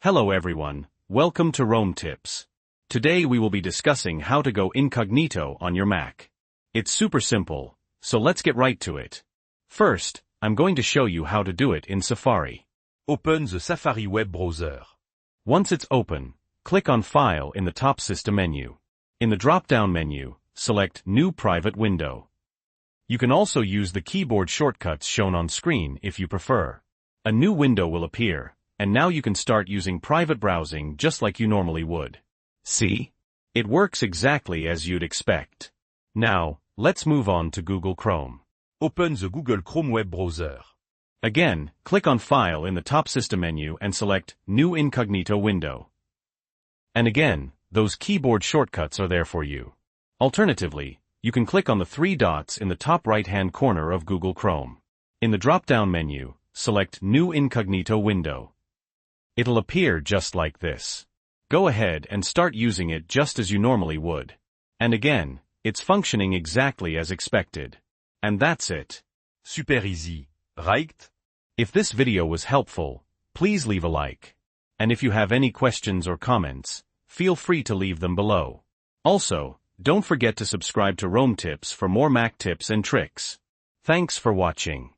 Hello everyone, welcome to Rome Tips. Today we will be discussing how to go incognito on your Mac. It's super simple, so let's get right to it. First, I'm going to show you how to do it in Safari. Open the Safari web browser. Once it's open, click on File in the top System menu. In the drop-down menu, select New Private Window. You can also use the keyboard shortcuts shown on screen if you prefer. A new window will appear, and now you can start using private browsing just like you normally would. See? It works exactly as you'd expect. Now, let's move on to Google Chrome. Open the Google Chrome web browser. Again, click on File in the top System menu and select New Incognito Window. And again, those keyboard shortcuts are there for you. Alternatively, you can click on the three dots in the top right-hand corner of Google Chrome. In the drop-down menu, select New Incognito Window. It'll appear just like this. Go ahead and start using it just as you normally would. And again, it's functioning exactly as expected. And that's it. Super easy, right? If this video was helpful, please leave a like. And if you have any questions or comments, feel free to leave them below. Also, don't forget to subscribe to Rome Tips for more Mac tips and tricks. Thanks for watching.